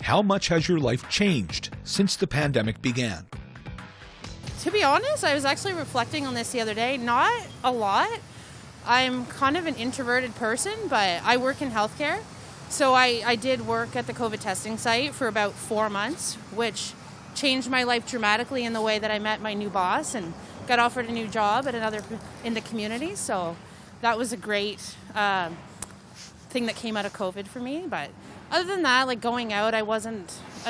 how much has your life changed since the pandemic began? To be honest, I was actually reflecting on this the other day. Not a lot. I'm kind of an introverted person, but I work in healthcare. So I did work at the COVID testing site for about 4 months, which changed my life dramatically in the way that I met my new boss and got offered a new job at another in the community. So that was a great thing that came out of COVID for me. But other than that, like going out, I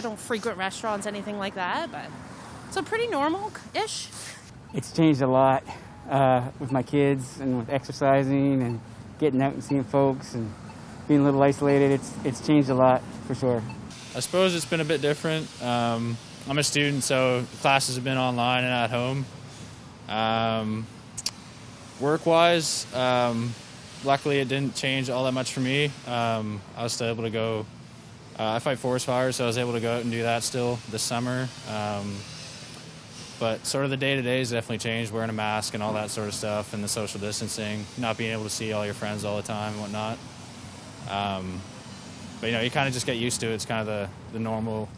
don't frequent restaurants, anything like that. But so pretty normal-ish. It's changed a lot with my kids and with exercising and getting out and seeing folks and being a little isolated. It's changed a lot for sure. I suppose it's been a bit different. I'm a student, so classes have been online and at home. Work-wise, luckily it didn't change all that much for me. I was still able to go. I fight forest fires, so I was able to go out and do that still this summer. But sort of the day-to-days definitely changed, wearing a mask and all that sort of stuff, and the social distancing, not being able to see all your friends all the time and whatnot. But you kind of just get used to it. It's kind of the normal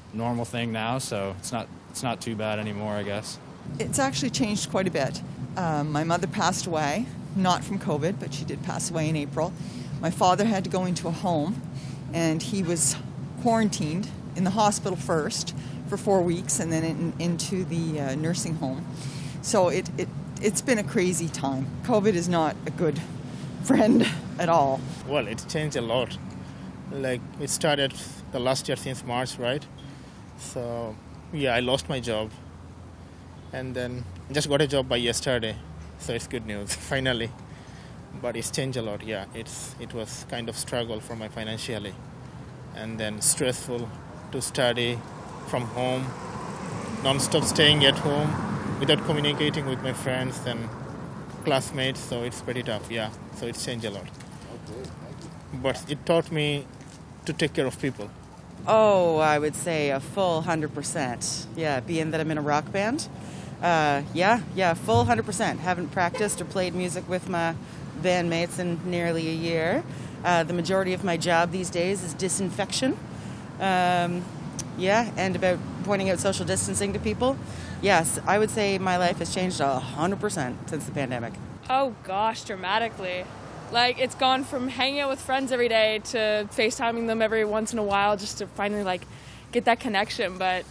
thing now, so it's not too bad anymore, I guess. It's actually changed quite a bit. My mother passed away, not from COVID, but she did pass away in April. My father had to go into a home, and he was quarantined in the hospital first for 4 weeks, and then into the nursing home. So it's been a crazy time. COVID is not a good friend at all. Well, it's changed a lot. Like, it started the last year since March, right? So, yeah, I lost my job. And then just got a job by yesterday. So it's good news, finally. But it's changed a lot, yeah. It was kind of struggle for me financially. And then stressful to study from home, non-stop staying at home without communicating with my friends and classmates. So it's pretty tough, yeah. So it's changed a lot. But it taught me to take care of people. Oh, I would say a full 100%. Yeah, being that I'm in a rock band. Full 100%. Haven't practiced or played music with my bandmates in nearly a year. The majority of my job these days is disinfection. And about pointing out social distancing to people. Yes, I would say my life has changed 100% since the pandemic. Oh gosh, dramatically. Like, it's gone from hanging out with friends every day to FaceTiming them every once in a while just to finally, get that connection. But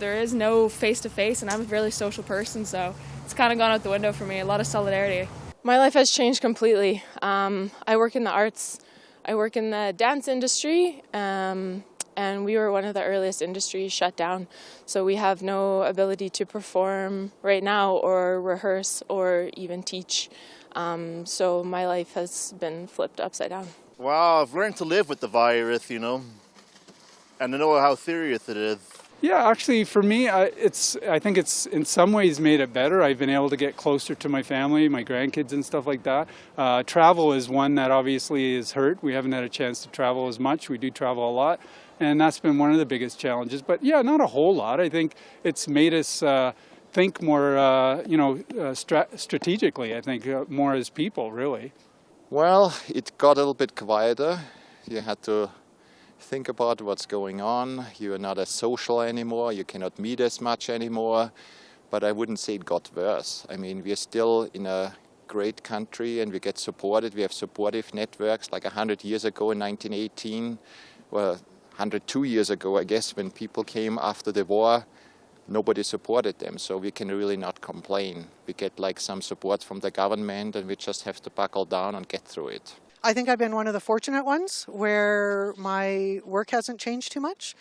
there is no face-to-face, and I'm a really social person, so it's kind of gone out the window for me. A lot of solidarity. My life has changed completely. I work in the arts. I work in the dance industry, and we were one of the earliest industries shut down. So we have no ability to perform right now or rehearse or even teach. So my life has been flipped upside down. Well, I've learned to live with the virus, and to know how serious it is. Yeah, actually, for me, I think it's in some ways made it better. I've been able to get closer to my family, my grandkids and stuff like that. Travel is one that obviously is hurt. We haven't had a chance to travel as much. We do travel a lot, and that's been one of the biggest challenges. But yeah, not a whole lot. I think it's made us think more, strategically, I think, more as people, really. Well, it got a little bit quieter. You had to think about what's going on. You're not as social anymore. You cannot meet as much anymore. But I wouldn't say it got worse. I mean, we're still in a great country and we get supported. We have supportive networks like 100 years ago in 1918, well, 102 years ago, I guess, when people came after the war. Nobody supported them, so we can really not complain. We get some support from the government and we just have to buckle down and get through it. I think I've been one of the fortunate ones where my work hasn't changed too much.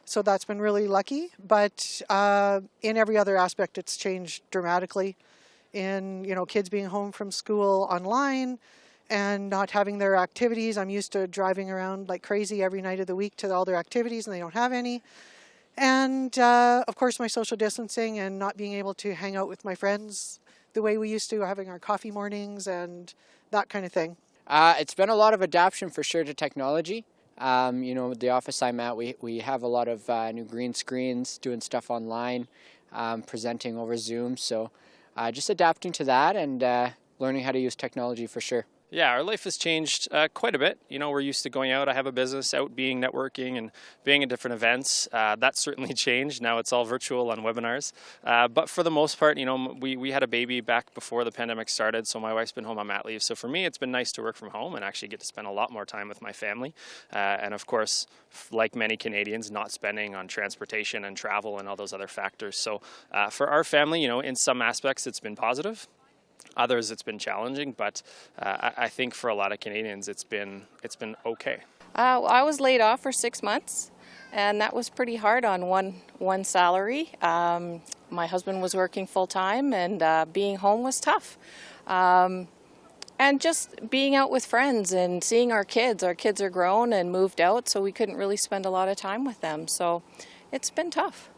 So that's been really lucky. But in every other aspect, it's changed dramatically. In, kids being home from school online and not having their activities. I'm used to driving around like crazy every night of the week to all their activities and they don't have any. And of course, my social distancing and not being able to hang out with my friends the way we used to, having our coffee mornings and that kind of thing. It's been a lot of adaptation for sure to technology. The office I'm at, we have a lot of new green screens, doing stuff online, presenting over Zoom. So just adapting to that and learning how to use technology for sure. Yeah, our life has changed quite a bit. You know, we're used to going out. I have a business, out being networking and being at different events. That's certainly changed. Now it's all virtual on webinars. But for the most part, you know, we had a baby back before the pandemic started, so my wife's been home on mat leave. So for me, it's been nice to work from home and actually get to spend a lot more time with my family. And of course, like many Canadians, not spending on transportation and travel and all those other factors. So for our family, you know, in some aspects, it's been positive. Others, it's been challenging, but I think for a lot of Canadians, it's been okay. I was laid off for 6 months, and that was pretty hard on one salary. My husband was working full time, and being home was tough. And just being out with friends and seeing our kids. Our kids are grown and moved out, so we couldn't really spend a lot of time with them. So it's been tough.